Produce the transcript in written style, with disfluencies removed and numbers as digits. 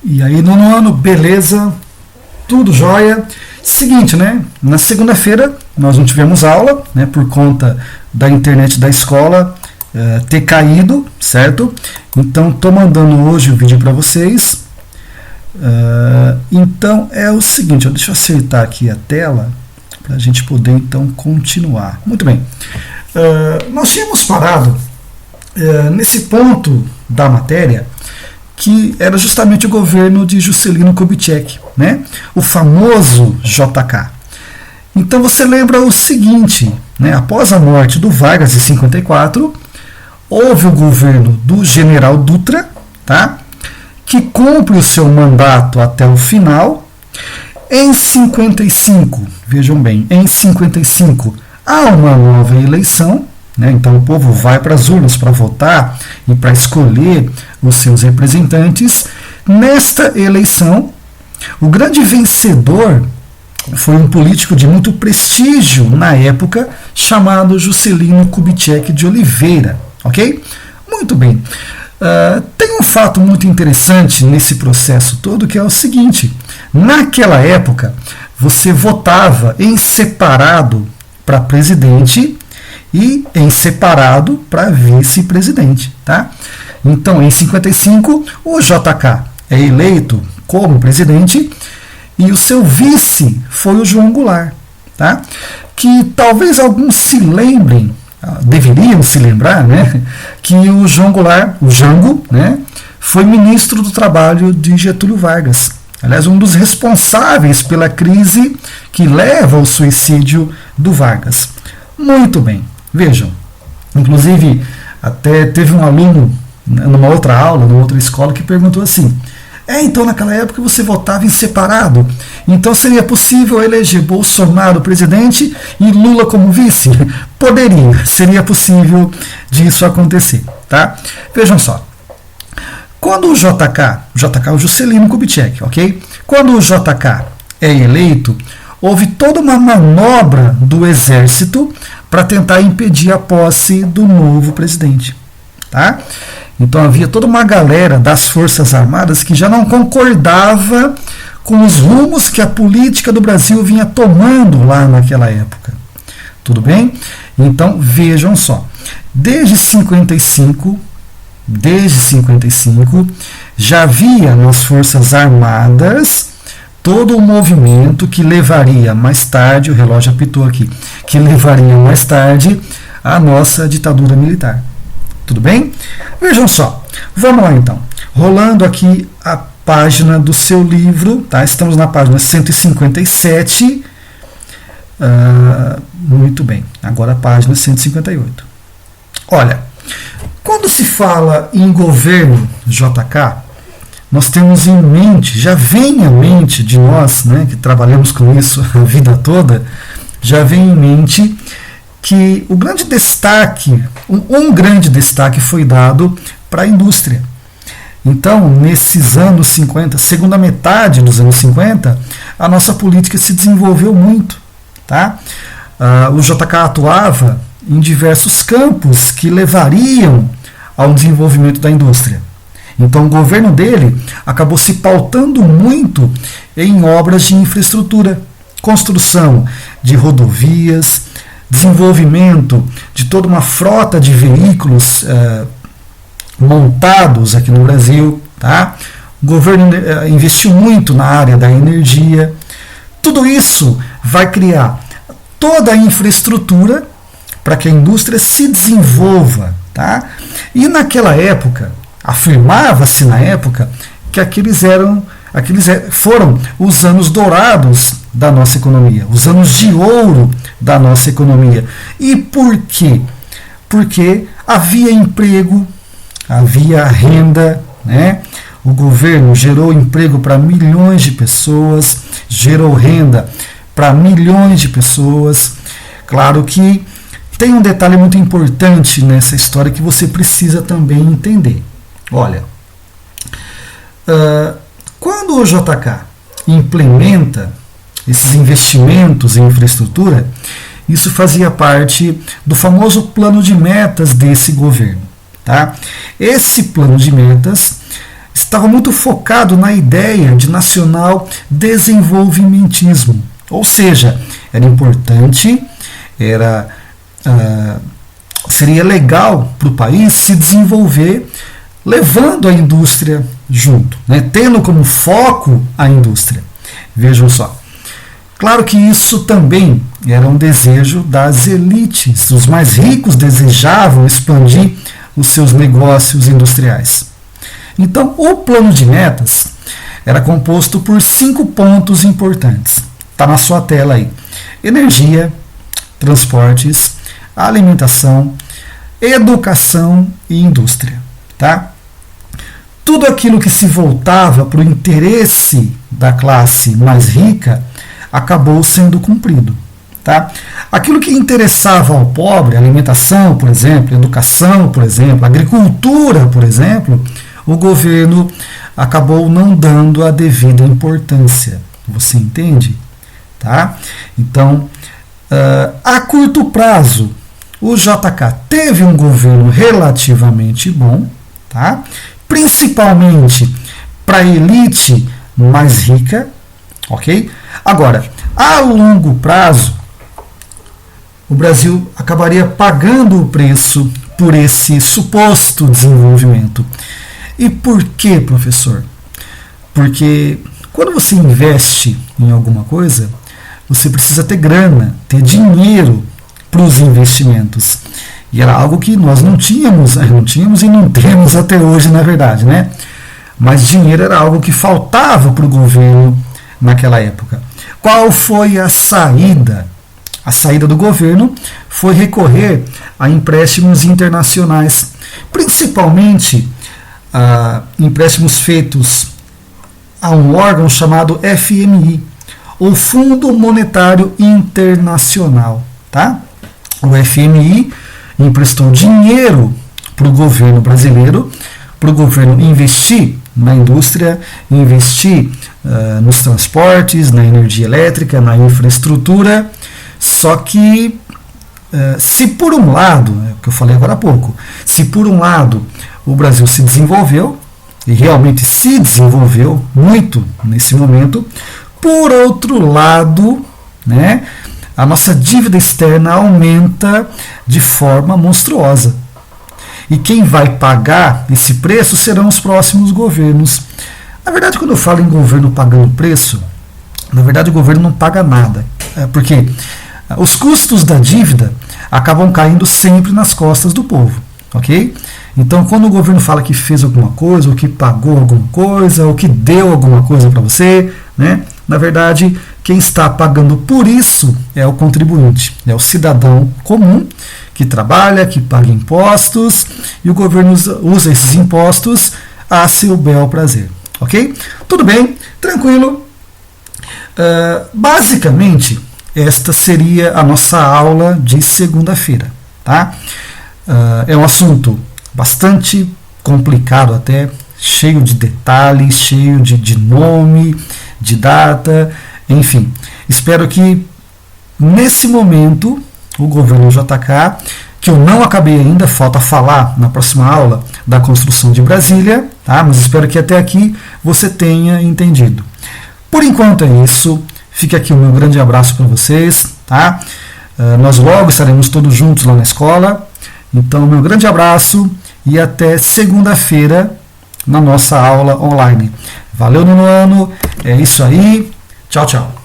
E aí, nono ano, beleza, tudo jóia. Seguinte, né? Na segunda-feira nós não tivemos aula, né? Por conta da internet da escola ter caído, certo? Então, estou mandando hoje o vídeo para vocês. Então, é o seguinte, deixa eu acertar aqui a tela para a gente poder, então, continuar. Muito bem. Nós tínhamos parado nesse ponto da matéria, que era justamente o governo de Juscelino Kubitschek, né? O famoso JK. Então você lembra o seguinte, né? Após a morte do Vargas em 54, houve o governo do general Dutra, tá? Que cumpre o seu mandato até o final. Em 55, vejam bem, em 55 há uma nova eleição, né? Então o povo vai para as urnas para votar e para escolher os seus representantes. Nesta eleição, o grande vencedor foi um político de muito prestígio na época, chamado Juscelino Kubitschek de Oliveira. Ok? Muito bem. Tem um fato muito interessante nesse processo todo, que é o seguinte: naquela época, você votava em separado para presidente e em separado para vice-presidente, tá? Então, em 55, o JK é eleito como presidente e o seu vice foi o João Goulart, tá? Que talvez alguns se lembrem, deveriam se lembrar, né? Que o João Goulart, o Jango, né? Foi ministro do Trabalho de Getúlio Vargas. Aliás, um dos responsáveis pela crise que leva ao suicídio do Vargas. Muito bem. Vejam, inclusive até teve um aluno numa outra aula, numa outra escola, que perguntou assim: então naquela época você votava em separado, então seria possível eleger Bolsonaro presidente e Lula como vice? Poderia, seria possível disso acontecer, tá? Vejam só, quando o JK, o Juscelino Kubitschek, ok? Quando o JK é eleito, houve toda uma manobra do exército para tentar impedir a posse do novo presidente, tá? Então havia toda uma galera das Forças Armadas que já não concordava com os rumos que a política do Brasil vinha tomando lá naquela época. Tudo bem? Então vejam só, desde 55 já havia nas Forças Armadas todo o movimento que levaria mais tarde, o relógio apitou aqui, que levaria mais tarde a nossa ditadura militar. Tudo bem? Vejam só, vamos lá então. Rolando aqui a página do seu livro, tá? Estamos na página 157. Muito bem, agora a página 158. Olha, quando se fala em governo JK, nós temos em mente, já vem à mente de nós, né, que trabalhamos com isso a vida toda, já vem em mente que o grande destaque, um grande destaque foi dado para a indústria. Então, nesses anos 50, segunda metade dos anos 50, a nossa política se desenvolveu muito, tá? O JK atuava em diversos campos que levariam ao desenvolvimento da indústria. Então o governo dele acabou se pautando muito em obras de infraestrutura, construção de rodovias, desenvolvimento de toda uma frota de veículos montados aqui no Brasil, tá? O governo investiu muito na área da energia. Tudo isso vai criar toda a infraestrutura para que a indústria se desenvolva, tá? E naquela época, afirmava-se na época que aqueles foram os anos dourados da nossa economia, os anos de ouro da nossa economia. E por quê? Porque havia emprego, havia renda, né? O governo gerou emprego para milhões de pessoas, gerou renda para milhões de pessoas. Claro que tem um detalhe muito importante nessa história que você precisa também entender. Olha, quando o JK implementa esses investimentos em infraestrutura, isso fazia parte do famoso plano de metas desse governo. Tá? Esse plano de metas estava muito focado na ideia de nacional desenvolvimentismo. Ou seja, era importante, seria legal para o país se desenvolver levando a indústria junto, né? Tendo como foco a indústria. Vejam só. Claro que isso também era um desejo das elites. Os mais ricos desejavam expandir os seus negócios industriais. Então, o plano de metas era composto por 5 pontos importantes. Está na sua tela aí. Energia, transportes, alimentação, educação e indústria. Tá? Tudo aquilo que se voltava para o interesse da classe mais rica acabou sendo cumprido. Tá? Aquilo que interessava ao pobre, alimentação, por exemplo, educação, por exemplo, agricultura, por exemplo, o governo acabou não dando a devida importância. Você entende? Tá? Então, a curto prazo, o JK teve um governo relativamente bom, tá? Principalmente para a elite mais rica, ok? Agora, a longo prazo, o Brasil acabaria pagando o preço por esse suposto desenvolvimento. E por quê, professor? Porque quando você investe em alguma coisa, você precisa ter grana, ter dinheiro para os investimentos. E era algo que nós não tínhamos e não temos até hoje, na verdade, né? Mas dinheiro era algo que faltava para o governo naquela época. Qual foi a saída? A saída do governo foi recorrer a empréstimos internacionais, principalmente empréstimos feitos a um órgão chamado FMI, o Fundo Monetário Internacional. Tá? O FMI emprestou dinheiro para o governo brasileiro, para o governo investir na indústria, investir nos transportes, na energia elétrica, na infraestrutura. Só que, se por um lado, o que eu falei agora há pouco, se por um lado o Brasil se desenvolveu, e realmente se desenvolveu muito nesse momento, por outro lado, né, a nossa dívida externa aumenta de forma monstruosa. E quem vai pagar esse preço serão os próximos governos. Na verdade, quando eu falo em governo pagando preço, na verdade o governo não paga nada. Porque os custos da dívida acabam caindo sempre nas costas do povo. Ok? Então, quando o governo fala que fez alguma coisa, ou que pagou alguma coisa, ou que deu alguma coisa para você, né, na verdade, quem está pagando por isso é o contribuinte, é o cidadão comum que trabalha, que paga impostos, e o governo usa esses impostos a seu bel prazer. Ok? Tudo bem, tranquilo. Basicamente, esta seria a nossa aula de segunda-feira. Tá? É um assunto bastante complicado até, cheio de detalhes, cheio de nome, de data, enfim. Espero que nesse momento o governo JK, que eu não acabei ainda, falta falar na próxima aula da construção de Brasília, tá? Mas espero que até aqui você tenha entendido. Por enquanto é isso, fica aqui o meu grande abraço para vocês, tá? Nós logo estaremos todos juntos lá na escola, então meu grande abraço e até segunda-feira na nossa aula online. Valeu, nono ano, é isso aí, tchau, tchau.